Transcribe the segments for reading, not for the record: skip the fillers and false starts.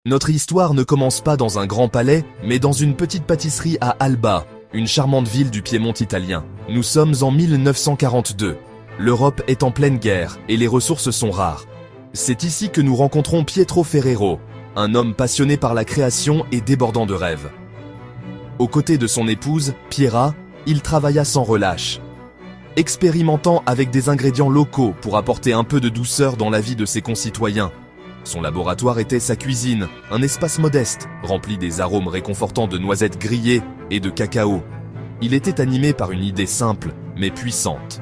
Notre histoire ne commence pas dans un grand palais, mais dans une petite pâtisserie à Alba, une charmante ville du Piémont italien. Nous sommes en 1942. L'Europe est en pleine guerre et les ressources sont rares. C'est ici que nous rencontrons Pietro Ferrero, un homme passionné par la création et débordant de rêves. Aux côtés de son épouse, Piera, il travailla sans relâche, expérimentant avec des ingrédients locaux pour apporter un peu de douceur dans la vie de ses concitoyens. Son laboratoire était sa cuisine, un espace modeste, rempli des arômes réconfortants de noisettes grillées et de cacao. Il était animé par une idée simple, mais puissante.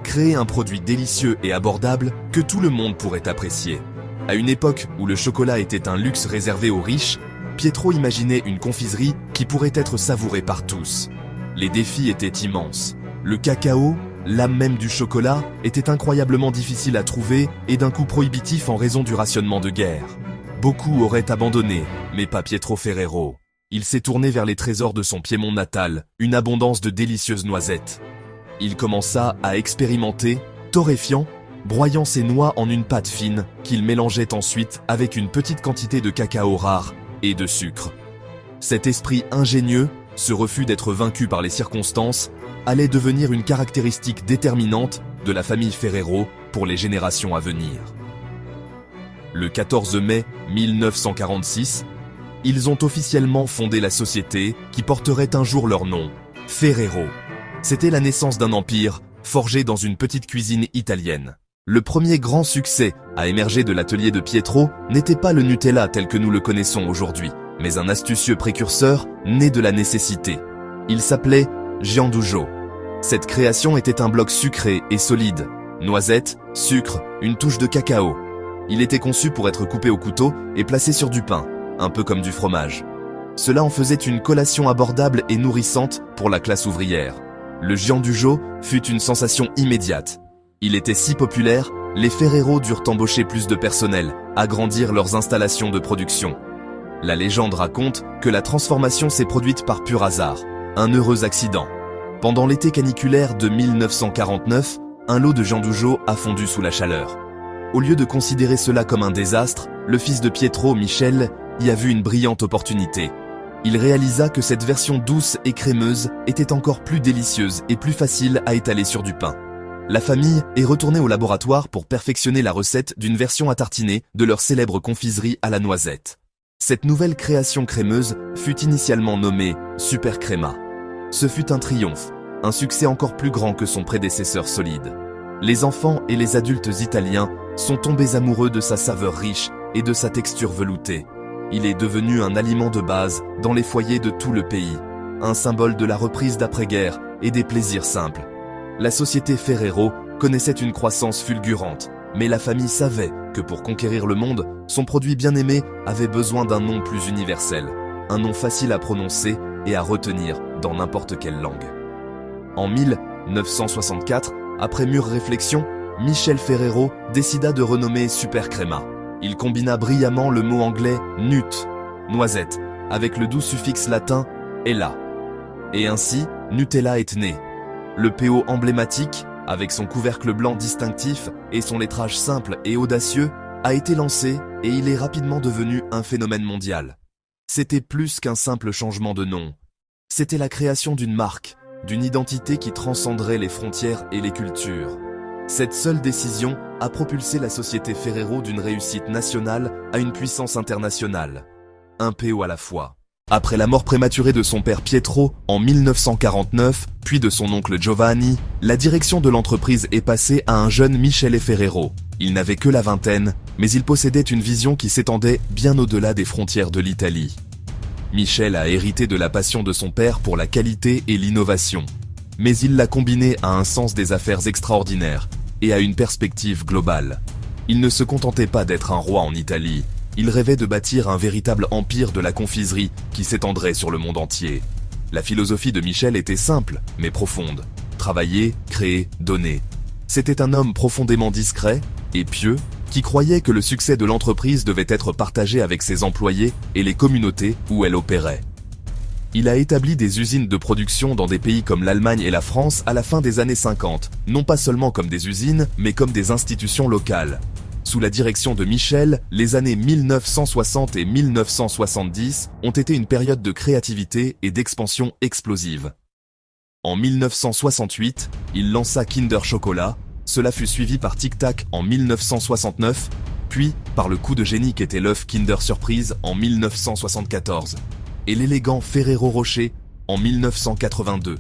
Créer un produit délicieux et abordable que tout le monde pourrait apprécier. À une époque où le chocolat était un luxe réservé aux riches, Pietro imaginait une confiserie qui pourrait être savourée par tous. Les défis étaient immenses. Le cacao, l'âme même du chocolat, était incroyablement difficile à trouver et d'un coût prohibitif en raison du rationnement de guerre. Beaucoup auraient abandonné, mais pas Pietro Ferrero. Il s'est tourné vers les trésors de son Piémont natal, une abondance de délicieuses noisettes. Il commença à expérimenter, torréfiant, broyant ses noix en une pâte fine qu'il mélangeait ensuite avec une petite quantité de cacao rare et de sucre. Cet esprit ingénieux, ce refus d'être vaincu par les circonstances, allait devenir une caractéristique déterminante de la famille Ferrero pour les générations à venir. Le 14 mai 1946, ils ont officiellement fondé la société qui porterait un jour leur nom, Ferrero. C'était la naissance d'un empire forgé dans une petite cuisine italienne. Le premier grand succès à émerger de l'atelier de Pietro n'était pas le Nutella tel que nous le connaissons aujourd'hui, mais un astucieux précurseur né de la nécessité. Il s'appelait Giandujo. Cette création était un bloc sucré et solide. Noisettes, sucre, une touche de cacao. Il était conçu pour être coupé au couteau et placé sur du pain, un peu comme du fromage. Cela en faisait une collation abordable et nourrissante pour la classe ouvrière. Le Giandujo fut une sensation immédiate. Il était si populaire, les Ferrero durent embaucher plus de personnel, agrandir leurs installations de production. La légende raconte que la transformation s'est produite par pur hasard, un heureux accident. Pendant l'été caniculaire de 1949, un lot de Giandujo a fondu sous la chaleur. Au lieu de considérer cela comme un désastre, le fils de Pietro, Michel, y a vu une brillante opportunité. Il réalisa que cette version douce et crémeuse était encore plus délicieuse et plus facile à étaler sur du pain. La famille est retournée au laboratoire pour perfectionner la recette d'une version à tartiner de leur célèbre confiserie à la noisette. Cette nouvelle création crémeuse fut initialement nommée Super Crema. Ce fut un triomphe, un succès encore plus grand que son prédécesseur solide. Les enfants et les adultes italiens sont tombés amoureux de sa saveur riche et de sa texture veloutée. Il est devenu un aliment de base dans les foyers de tout le pays, un symbole de la reprise d'après-guerre et des plaisirs simples. La société Ferrero connaissait une croissance fulgurante, mais la famille savait que pour conquérir le monde, son produit bien-aimé avait besoin d'un nom plus universel, un nom facile à prononcer et à retenir dans n'importe quelle langue. En 1964, après mûre réflexion, Michel Ferrero décida de renommer Super Crema. Il combina brillamment le mot anglais nut, noisette, avec le doux suffixe latin ella. Et ainsi, Nutella est né. Le PO emblématique, avec son couvercle blanc distinctif et son lettrage simple et audacieux, a été lancé et il est rapidement devenu un phénomène mondial. C'était plus qu'un simple changement de nom. C'était la création d'une marque, d'une identité qui transcenderait les frontières et les cultures. Cette seule décision a propulsé la société Ferrero d'une réussite nationale à une puissance internationale. Un PO à la fois. Après la mort prématurée de son père Pietro en 1949, puis de son oncle Giovanni, la direction de l'entreprise est passée à un jeune Michele Ferrero. Il n'avait que la vingtaine, mais il possédait une vision qui s'étendait bien au-delà des frontières de l'Italie. Michel a hérité de la passion de son père pour la qualité et l'innovation, mais il l'a combinée à un sens des affaires extraordinaire et à une perspective globale. Il ne se contentait pas d'être un roi en Italie, il rêvait de bâtir un véritable empire de la confiserie qui s'étendrait sur le monde entier. La philosophie de Michel était simple, mais profonde. Travailler, créer, donner. C'était un homme profondément discret et pieux qui croyait que le succès de l'entreprise devait être partagé avec ses employés et les communautés où elle opérait. Il a établi des usines de production dans des pays comme l'Allemagne et la France à la fin des années 50, non pas seulement comme des usines, mais comme des institutions locales. Sous la direction de Michel, les années 1960 et 1970 ont été une période de créativité et d'expansion explosive. En 1968, il lança Kinder Chocolat, cela fut suivi par Tic Tac en 1969, puis par le coup de génie qu'était l'œuf Kinder Surprise en 1974, et l'élégant Ferrero Rocher en 1982.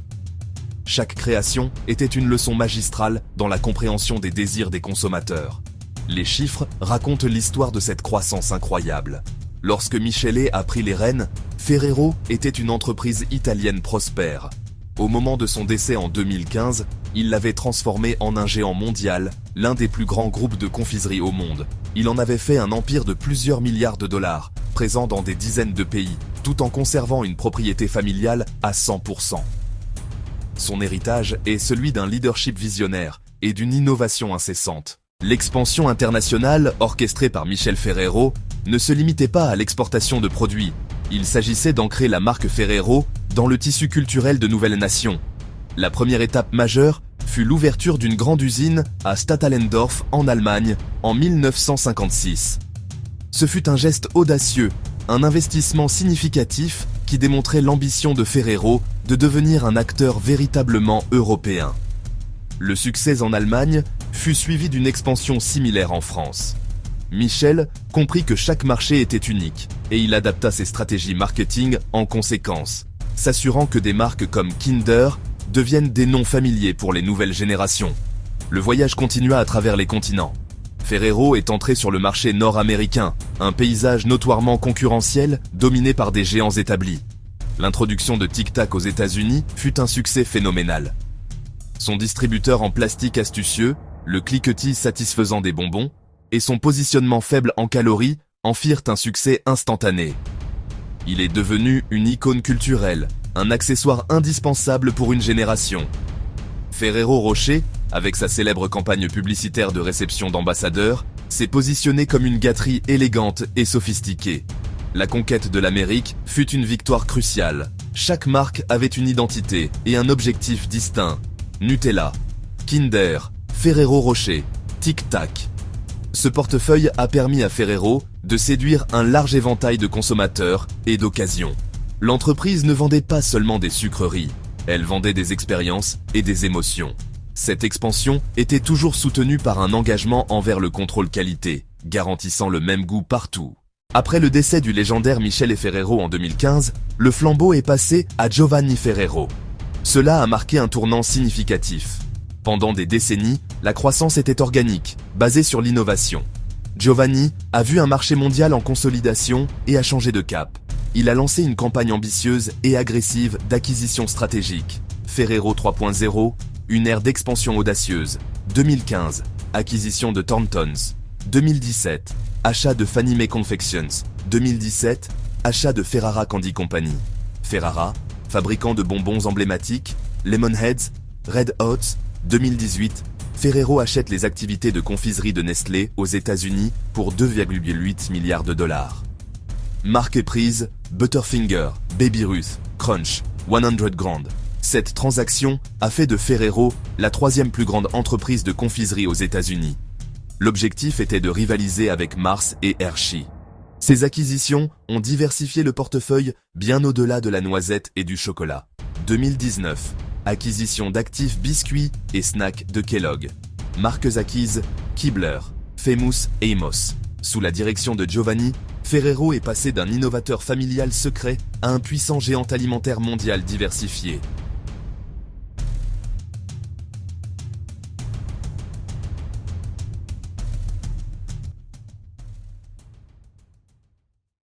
Chaque création était une leçon magistrale dans la compréhension des désirs des consommateurs. Les chiffres racontent l'histoire de cette croissance incroyable. Lorsque Michele a pris les rênes, Ferrero était une entreprise italienne prospère. Au moment de son décès en 2015, il l'avait transformé en un géant mondial, l'un des plus grands groupes de confiserie au monde. Il en avait fait un empire de plusieurs milliards de dollars, présent dans des dizaines de pays, tout en conservant une propriété familiale à 100%. Son héritage est celui d'un leadership visionnaire et d'une innovation incessante. L'expansion internationale, orchestrée par Michel Ferrero, ne se limitait pas à l'exportation de produits. Il s'agissait d'ancrer la marque Ferrero dans le tissu culturel de nouvelles nations. La première étape majeure fut l'ouverture d'une grande usine à Stadtallendorf en Allemagne en 1956. Ce fut un geste audacieux, un investissement significatif qui démontrait l'ambition de Ferrero de devenir un acteur véritablement européen. Le succès en Allemagne fut suivi d'une expansion similaire en France. Michel comprit que chaque marché était unique et il adapta ses stratégies marketing en conséquence, s'assurant que des marques comme Kinder deviennent des noms familiers pour les nouvelles générations. Le voyage continua à travers les continents. Ferrero est entré sur le marché nord-américain, un paysage notoirement concurrentiel dominé par des géants établis. L'introduction de Tic Tac aux États-Unis fut un succès phénoménal. Son distributeur en plastique astucieux, le cliquetis satisfaisant des bonbons, et son positionnement faible en calories en firent un succès instantané. Il est devenu une icône culturelle, un accessoire indispensable pour une génération. Ferrero Rocher, avec sa célèbre campagne publicitaire de réception d'ambassadeurs, s'est positionné comme une gâterie élégante et sophistiquée. La conquête de l'Amérique fut une victoire cruciale. Chaque marque avait une identité et un objectif distinct. Nutella, Kinder, Ferrero Rocher, Tic Tac. Ce portefeuille a permis à Ferrero de séduire un large éventail de consommateurs et d'occasions. L'entreprise ne vendait pas seulement des sucreries, elle vendait des expériences et des émotions. Cette expansion était toujours soutenue par un engagement envers le contrôle qualité, garantissant le même goût partout. Après le décès du légendaire Michele Ferrero en 2015, le flambeau est passé à Giovanni Ferrero. Cela a marqué un tournant significatif. Pendant des décennies, la croissance était organique, basée sur l'innovation. Giovanni a vu un marché mondial en consolidation et a changé de cap. Il a lancé une campagne ambitieuse et agressive d'acquisition stratégique. Ferrero 3.0, une ère d'expansion audacieuse. 2015, acquisition de Thorntons. 2017, achat de Fannie Mae Confections. 2017, achat de Ferrara Candy Company. Ferrara, fabricant de bonbons emblématiques, Lemonheads, Red Hots. 2018, Ferrero achète les activités de confiserie de Nestlé aux États-Unis pour 2,8 milliards de dollars. Marque prise, Butterfinger, Baby Ruth, Crunch, 100 Grand. Cette transaction a fait de Ferrero la troisième plus grande entreprise de confiserie aux États-Unis. L'objectif était de rivaliser avec Mars et Hershey. Ces acquisitions ont diversifié le portefeuille bien au-delà de la noisette et du chocolat. 2019, acquisition d'actifs biscuits et snacks de Kellogg. Marques acquises, Keebler, Famous et Amos. Sous la direction de Giovanni, Ferrero est passé d'un innovateur familial secret à un puissant géant alimentaire mondial diversifié.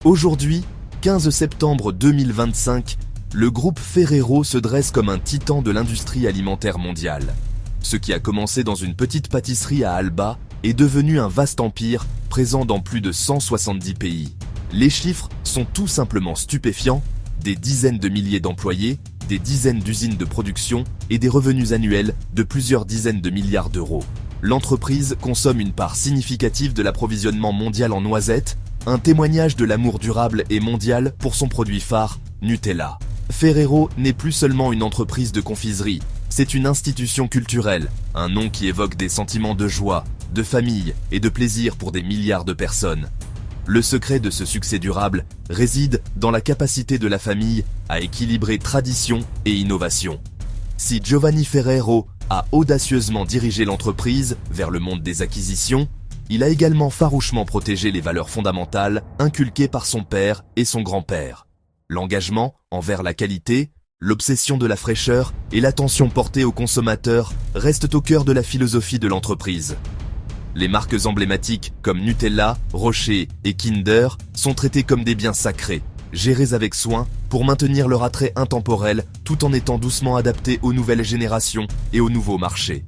Aujourd'hui, 15 septembre 2025, le groupe Ferrero se dresse comme un titan de l'industrie alimentaire mondiale. Ce qui a commencé dans une petite pâtisserie à Alba est devenu un vaste empire présent dans plus de 170 pays. Les chiffres sont tout simplement stupéfiants, des dizaines de milliers d'employés, des dizaines d'usines de production et des revenus annuels de plusieurs dizaines de milliards d'euros. L'entreprise consomme une part significative de l'approvisionnement mondial en noisettes, un témoignage de l'amour durable et mondial pour son produit phare, Nutella. Ferrero n'est plus seulement une entreprise de confiserie, c'est une institution culturelle, un nom qui évoque des sentiments de joie, de famille et de plaisir pour des milliards de personnes. Le secret de ce succès durable réside dans la capacité de la famille à équilibrer tradition et innovation. Si Giovanni Ferrero a audacieusement dirigé l'entreprise vers le monde des acquisitions, il a également farouchement protégé les valeurs fondamentales inculquées par son père et son grand-père. L'engagement envers la qualité, l'obsession de la fraîcheur et l'attention portée aux consommateurs restent au cœur de la philosophie de l'entreprise. Les marques emblématiques comme Nutella, Rocher et Kinder sont traitées comme des biens sacrés, gérés avec soin pour maintenir leur attrait intemporel tout en étant doucement adaptés aux nouvelles générations et aux nouveaux marchés.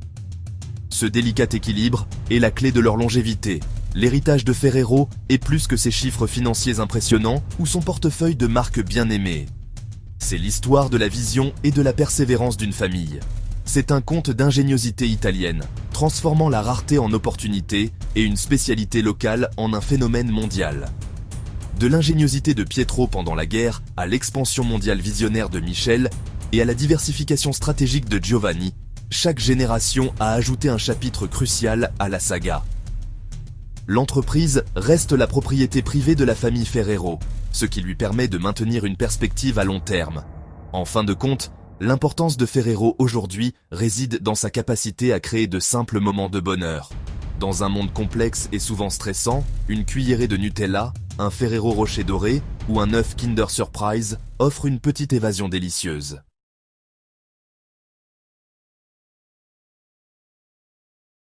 Ce délicat équilibre est la clé de leur longévité. L'héritage de Ferrero est plus que ses chiffres financiers impressionnants ou son portefeuille de marques bien aimées. C'est l'histoire de la vision et de la persévérance d'une famille. C'est un conte d'ingéniosité italienne, transformant la rareté en opportunité et une spécialité locale en un phénomène mondial. De l'ingéniosité de Pietro pendant la guerre à l'expansion mondiale visionnaire de Michel et à la diversification stratégique de Giovanni, chaque génération a ajouté un chapitre crucial à la saga. L'entreprise reste la propriété privée de la famille Ferrero, ce qui lui permet de maintenir une perspective à long terme. En fin de compte, l'importance de Ferrero aujourd'hui réside dans sa capacité à créer de simples moments de bonheur. Dans un monde complexe et souvent stressant, une cuillerée de Nutella, un Ferrero Rocher doré ou un œuf Kinder Surprise offrent une petite évasion délicieuse.